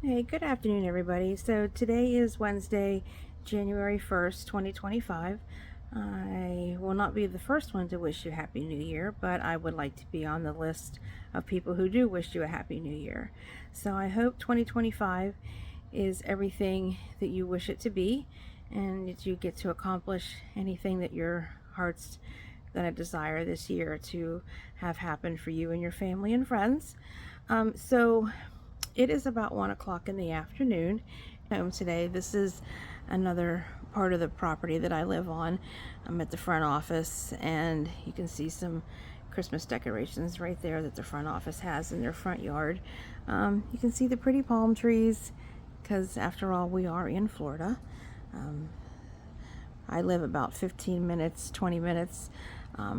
Hey, good afternoon, everybody. So today is Wednesday, January 1st, 2025. I will not be the first one to wish you Happy New Year, but I would like to be on the list of people who do wish you a Happy New Year. So I hope 2025 is everything that you wish it to be, and that you get to accomplish anything that your heart's going to desire this year to have happen for you and your family and friends. So it is about 1 o'clock in the afternoon today. This is another part of the property that I live on. I'm at the front office, and you can see some Christmas decorations right there that the front office has in their front yard. You can see the pretty palm trees because, after all, we are in Florida. I live about 15 minutes, 20 minutes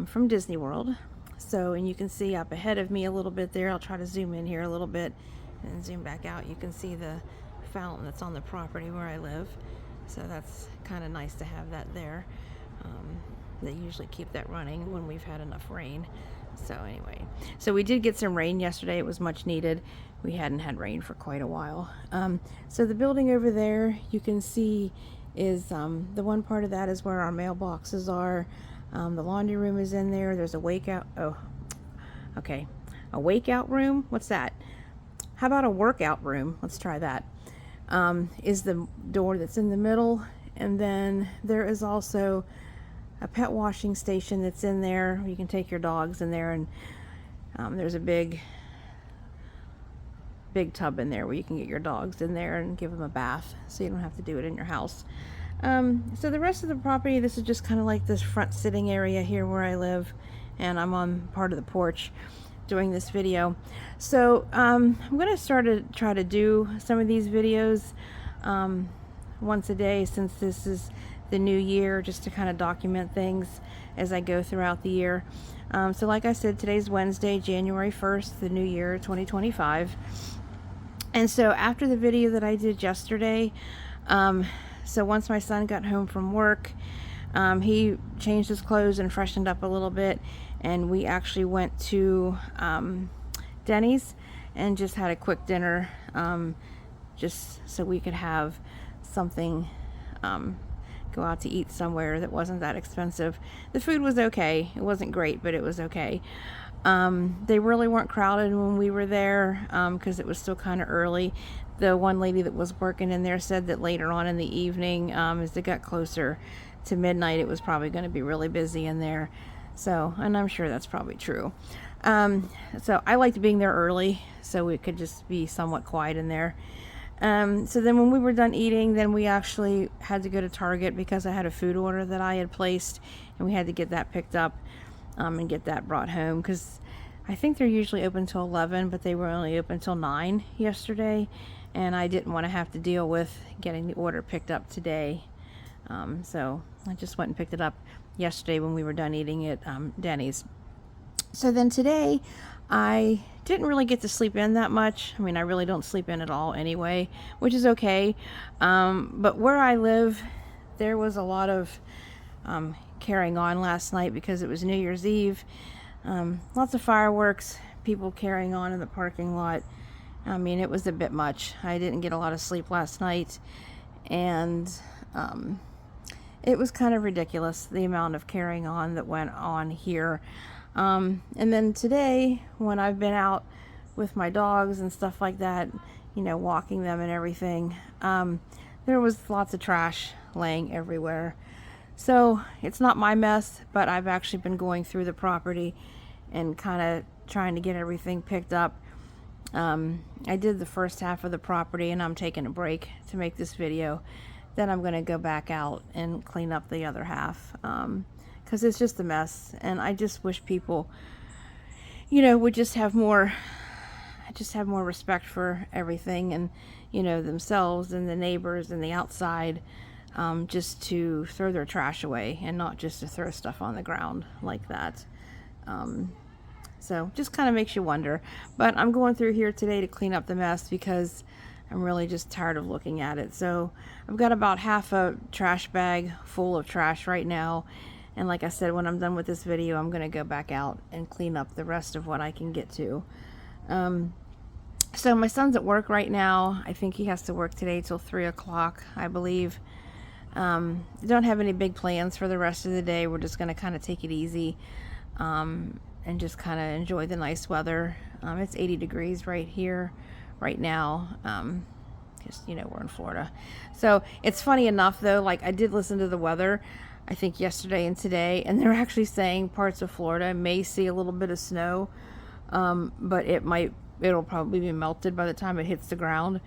from Disney World. So, and you can see up ahead of me a little bit there. I'll try to zoom in here a little bit and zoom back out. You can see the fountain that's on the property where I live. So that's kind of nice to have that there. They usually keep that running when we've had enough rain. So anyway, so we did get some rain yesterday. It was much needed. We hadn't had rain for quite a while. So the building over there, you can see, is the one part of that is where our mailboxes are. The laundry room is in there. There's a wake out. Oh, okay. A wake out room? What's that? How about a workout room? Let's try that. Is the door that's in the middle. And then there is also a pet washing station that's in there. You can take your dogs in there, and there's a big tub in there where you can get your dogs in there and give them a bath, so you don't have to do it in your house. So the rest of the property, this is just kind of like this front sitting area here where I live, and I'm on part of the porch doing this video. So I'm going to try to do some of these videos once a day, since this is the new year, just to kind of document things as I go throughout the year. So like I said, today's Wednesday, January 1st, the new year, 2025. And so after the video that I did yesterday, so once my son got home from work, he changed his clothes and freshened up a little bit, and we actually went to Denny's and just had a quick dinner, just so we could have something, go out to eat somewhere that wasn't that expensive. The food was okay. It wasn't great, but it was okay. They really weren't crowded when we were there, because it was still kind of early. The one lady that was working in there said that later on in the evening, as it got closer to midnight, it was probably going to be really busy in there. So, and I'm sure that's probably true. So I liked being there early so we could just be somewhat quiet in there. So then when we were done eating, then we actually had to go to Target because I had a food order that I had placed, and we had to get that picked up and get that brought home, because I think they're usually open till 11, but they were only open till 9 yesterday, and I didn't want to have to deal with getting the order picked up today. So I just went and picked it up yesterday when we were done eating at Denny's. So then today, I didn't really get to sleep in that much. I mean, I really don't sleep in at all anyway, which is okay. But where I live, there was a lot of carrying on last night because it was New Year's Eve. Lots of fireworks, people carrying on in the parking lot. I mean, it was a bit much. I didn't get a lot of sleep last night, and it was kind of ridiculous, the amount of carrying on that went on here. And then today, when I've been out with my dogs and stuff like that, you know, walking them and everything, there was lots of trash laying everywhere. So it's not my mess, but I've actually been going through the property and kind of trying to get everything picked up. I did the first half of the property, and I'm taking a break to make this video. Then I'm going to go back out and clean up the other half, because it's just a mess, and I just wish people, you know, would just have more respect for everything, and, you know, themselves and the neighbors and the outside, just to throw their trash away and not just to throw stuff on the ground like that. So just kind of makes you wonder. But I'm going through here today to clean up the mess because I'm really just tired of looking at it. So I've got about half a trash bag full of trash right now. And like I said, when I'm done with this video, I'm going to go back out and clean up the rest of what I can get to. So my son's at work right now. I think he has to work today till 3 o'clock, I believe. Don't have any big plans for the rest of the day. We're just going to kind of take it easy and just kind of enjoy the nice weather. It's 80 degrees right here right now. Just, you know, we're in Florida. So it's funny enough though, like I did listen to the weather, I think yesterday and today, and they're actually saying parts of Florida may see a little bit of snow, but it'll probably be melted by the time it hits the ground.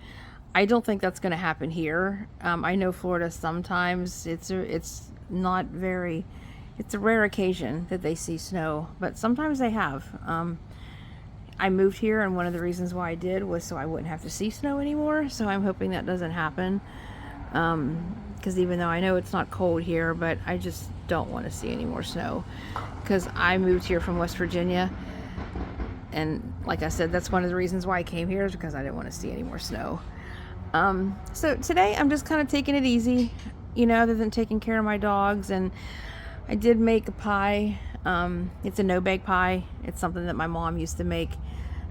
I don't think that's going to happen here. I know Florida sometimes it's a rare occasion that they see snow, but sometimes they have. I moved here, and one of the reasons why I did was so I wouldn't have to see snow anymore. So I'm hoping that doesn't happen. Because even though I know it's not cold here, but I just don't want to see any more snow. Because I moved here from West Virginia, and like I said, that's one of the reasons why I came here, is because I didn't want to see any more snow. So today I'm just kind of taking it easy, you know, other than taking care of my dogs. And I did make a pie. It's a no-bake pie. It's something that my mom used to make.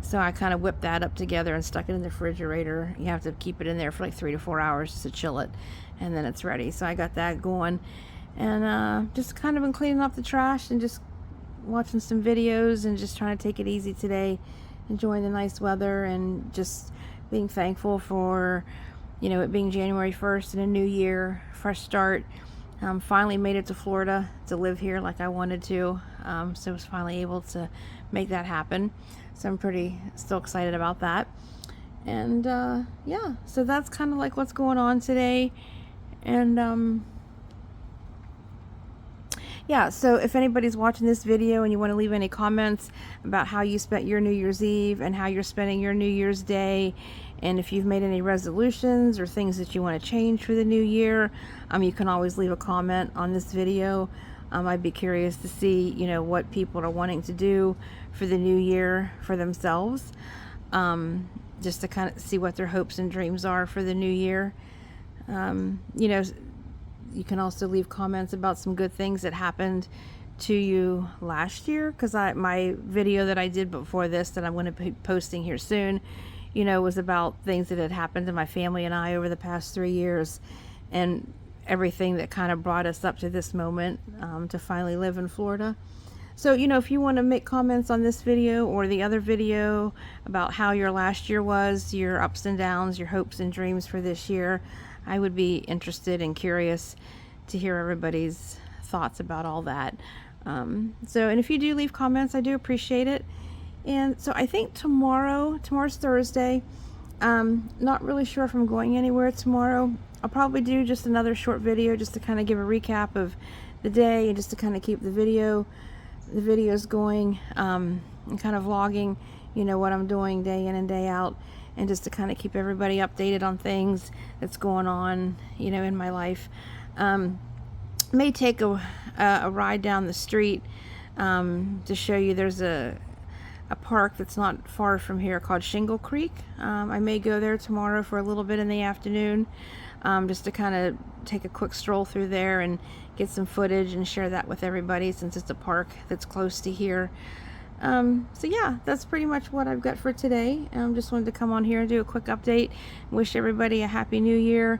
So I kind of whipped that up together and stuck it in the refrigerator. You have to keep it in there for like 3 to 4 hours just to chill it, and then it's ready. So I got that going, and just kind of been cleaning up the trash and just watching some videos and just trying to take it easy today, enjoying the nice weather and just being thankful for, you know, it being January 1st and a new year, fresh start. Finally made it to Florida to live here like I wanted to, so I was finally able to make that happen. So I'm still excited about that. And yeah, so that's kind of like what's going on today. And yeah, so if anybody's watching this video and you want to leave any comments about how you spent your New Year's Eve and how you're spending your New Year's Day, and if you've made any resolutions or things that you want to change for the new year, you can always leave a comment on this video. I'd be curious to see, you know, what people are wanting to do for the new year for themselves, just to kind of see what their hopes and dreams are for the new year. You know, you can also leave comments about some good things that happened to you last year, because my video that I did before this that I'm going to be posting here soon, you know, was about things that had happened to my family and I over the past 3 years, and everything that kind of brought us up to this moment, to finally live in Florida. So, you know, if you want to make comments on this video or the other video about how your last year was, your ups and downs, your hopes and dreams for this year, I would be interested and curious to hear everybody's thoughts about all that. And if you do leave comments, I do appreciate it. And so I think tomorrow's Thursday. Not really sure if I'm going anywhere tomorrow. I'll probably do just another short video just to kind of give a recap of the day and just to kind of keep the videos going, and kind of vlogging, you know, what I'm doing day in and day out, and just to kind of keep everybody updated on things that's going on, you know, in my life. May take a ride down the street to show you there's a park that's not far from here called Shingle Creek. I may go there tomorrow for a little bit in the afternoon, just to kind of take a quick stroll through there and get some footage and share that with everybody, since it's a park that's close to here. So yeah, that's pretty much what I've got for today. Just wanted to come on here and do a quick update, wish everybody a happy new year,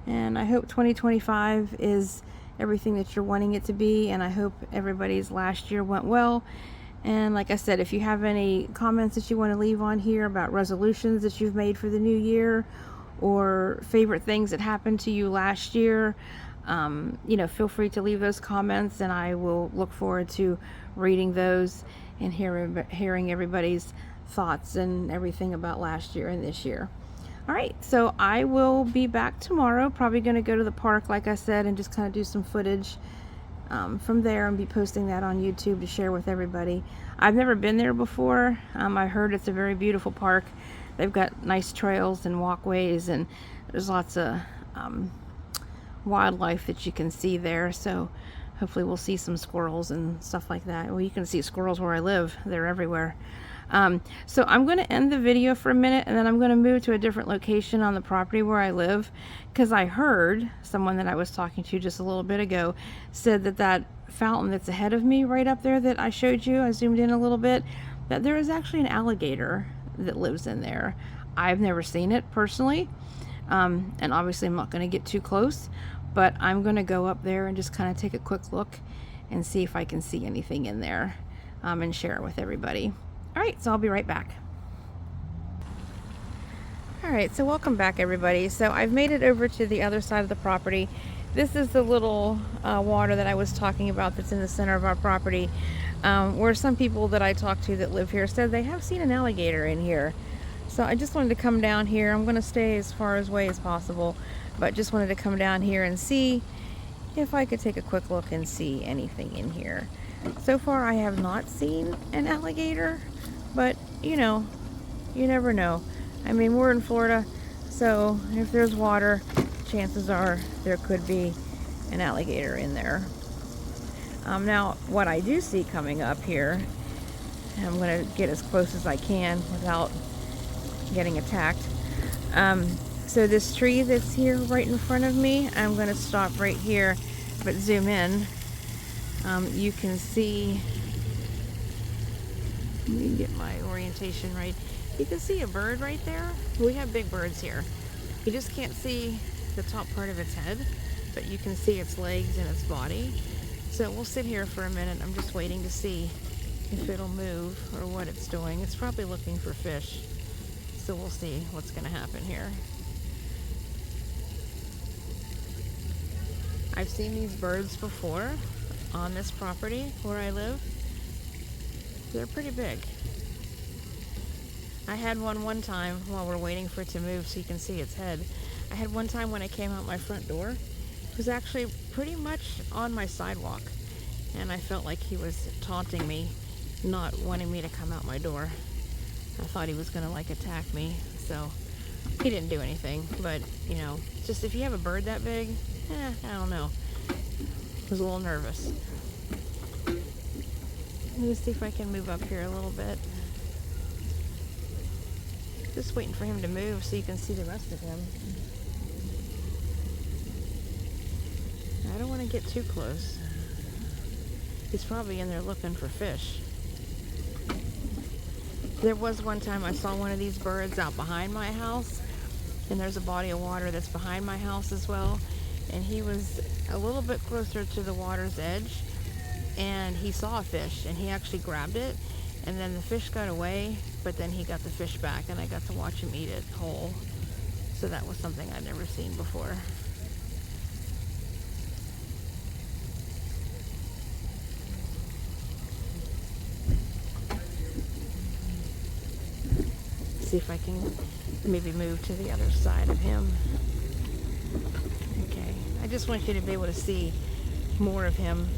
and I hope 2025 is everything that you're wanting it to be, and I hope everybody's last year went well. And like I said, if you have any comments that you want to leave on here about resolutions that you've made for the new year, or favorite things that happened to you last year, you know, feel free to leave those comments, and I will look forward to reading those and hearing everybody's thoughts and everything about last year and this year. All right, so I will be back tomorrow. Probably going to go to the park, like I said, and just kind of do some footage from there, and be posting that on YouTube to share with everybody. I've never been there before. I heard it's a very beautiful park. They've got nice trails and walkways, and there's lots of wildlife that you can see there. So hopefully we'll see some squirrels and stuff like that. Well, you can see squirrels where I live. They're everywhere. So I'm going to end the video for a minute, and then I'm going to move to a different location on the property where I live, because I heard someone that I was talking to just a little bit ago said that fountain that's ahead of me right up there that I showed you, I zoomed in a little bit, that there is actually an alligator that lives in there. I've never seen it personally. And obviously I'm not going to get too close, but I'm going to go up there and just kind of take a quick look and see if I can see anything in there, and share it with everybody. All right, so I'll be right back. All right, so welcome back, everybody. So I've made it over to the other side of the property. This is the little water that I was talking about that's in the center of our property, where some people that I talked to that live here said they have seen an alligator in here. So I just wanted to come down here. I'm going to stay as far away as possible, but just wanted to come down here and see if I could take a quick look and see anything in here. So far I have not seen an alligator, but you know, you never know. I mean, we're in Florida, so if there's water, chances are there could be an alligator in there. Now, what I do see coming up here, and I'm going to get as close as I can without getting attacked. So this tree that's here right in front of me, I'm going to stop right here, but zoom in. You can see, let me get my orientation right. You can see a bird right there. We have big birds here. You just can't see the top part of its head, but you can see its legs and its body. So we'll sit here for a minute. I'm just waiting to see if it'll move or what it's doing. It's probably looking for fish. So we'll see what's going to happen here. I've seen these birds before on this property where I live. They're pretty big. I had one time while we're waiting for it to move so you can see its head. I had one time when I came out my front door. It was actually pretty much on my sidewalk, and I felt like he was taunting me, not wanting me to come out my door. I thought he was gonna like attack me, so he didn't do anything. But you know, just if you have a bird that big, I don't know. I was a little nervous. Let me see if I can move up here a little bit. Just waiting for him to move so you can see the rest of him. I don't want to get too close. He's probably in there looking for fish. There was one time I saw one of these birds out behind my house, and there's a body of water that's behind my house as well, and he was a little bit closer to the water's edge, and he saw a fish, and he actually grabbed it, and then the fish got away, but then he got the fish back, and I got to watch him eat it whole. So that was something I'd never seen before. See if I can maybe move to the other side of him. Okay, I just want you to be able to see more of him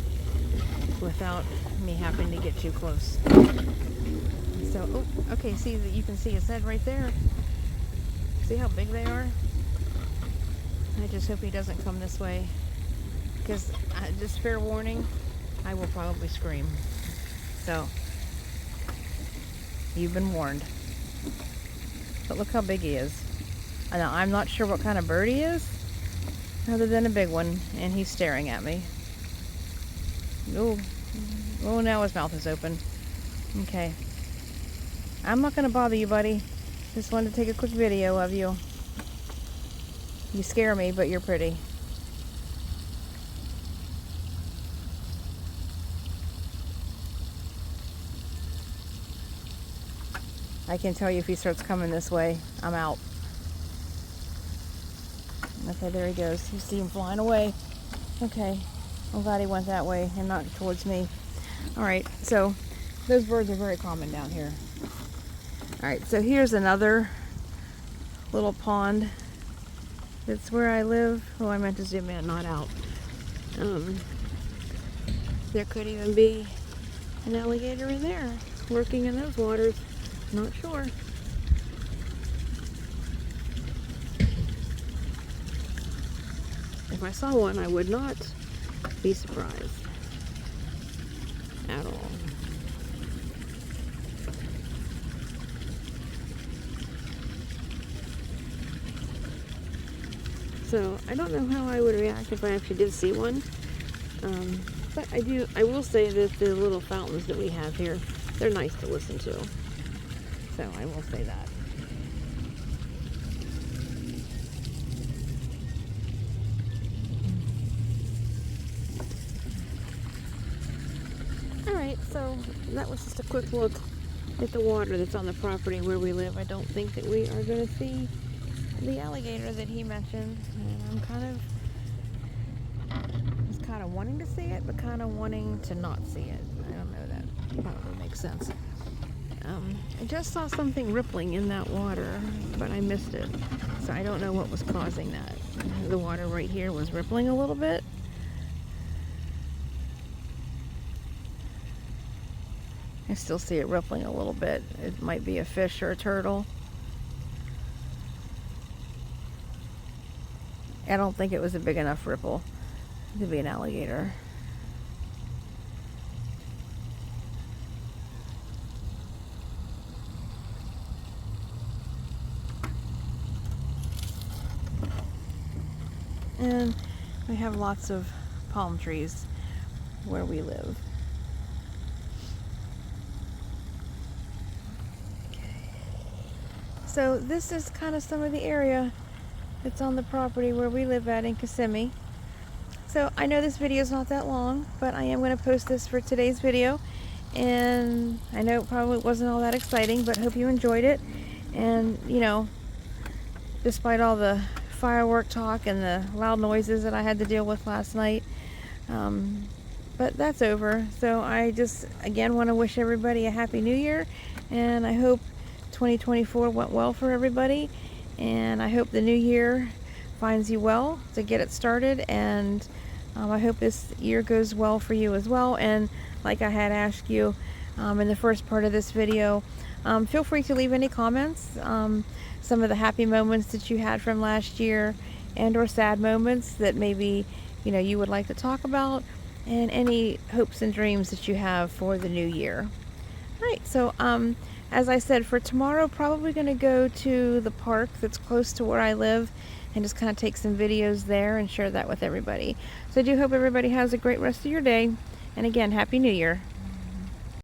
without me having to get too close. So, oh, okay, see that you can see his head right there. See how big they are? I just hope he doesn't come this way, because just fair warning, I will probably scream. So, you've been warned. But look how big he is. Now, I'm not sure what kind of bird he is, other than a big one, and he's staring at me. Oh, now his mouth is open. Okay. I'm not going to bother you, buddy. Just wanted to take a quick video of you. You scare me, but you're pretty. I can tell you if he starts coming this way, I'm out. Okay, there he goes. You see him flying away. Okay, I'm glad he went that way and not towards me. Alright, so those birds are very common down here. Alright, so here's another little pond. That's where I live. Oh, I meant to zoom in, not out. There could even be an alligator in there, lurking in those waters. Not sure. If I saw one, I would not be surprised at all. So I don't know how I would react if I actually did see one. But I will say that the little fountains that we have here, they're nice to listen to. So I will say that. that was just a quick look at the water that's on the property where we live. I don't think that we are going to see the alligator that he mentioned, and I'm kind of wanting to see it, but kind of wanting to not see it. I don't know, that probably makes sense. I just saw something rippling in that water, but I missed it, so I don't know what was causing that. The water right here was rippling a little bit. I still see it rippling a little bit. It might be a fish or a turtle. I don't think it was a big enough ripple to be an alligator. And we have lots of palm trees where we live. So this is kind of some of the area that's on the property where we live at in Kissimmee. So I know this video is not that long, but I am going to post this for today's video. And I know it probably wasn't all that exciting, but hope you enjoyed it. And, you know, despite all the firework talk and the loud noises that I had to deal with last night, but that's over. So I just again want to wish everybody a happy new year, and I hope 2024 went well for everybody, and I hope the new year finds you well to get it started, and I hope this year goes well for you as well. And like I had asked you in the first part of this video, feel free to leave any comments, some of the happy moments that you had from last year, and or sad moments that maybe you would like to talk about, and any hopes and dreams that you have for the new year. All right, so as I said, for tomorrow, probably going to go to the park that's close to where I live and just kind of take some videos there and share that with everybody. So I do hope everybody has a great rest of your day, and again, Happy New Year.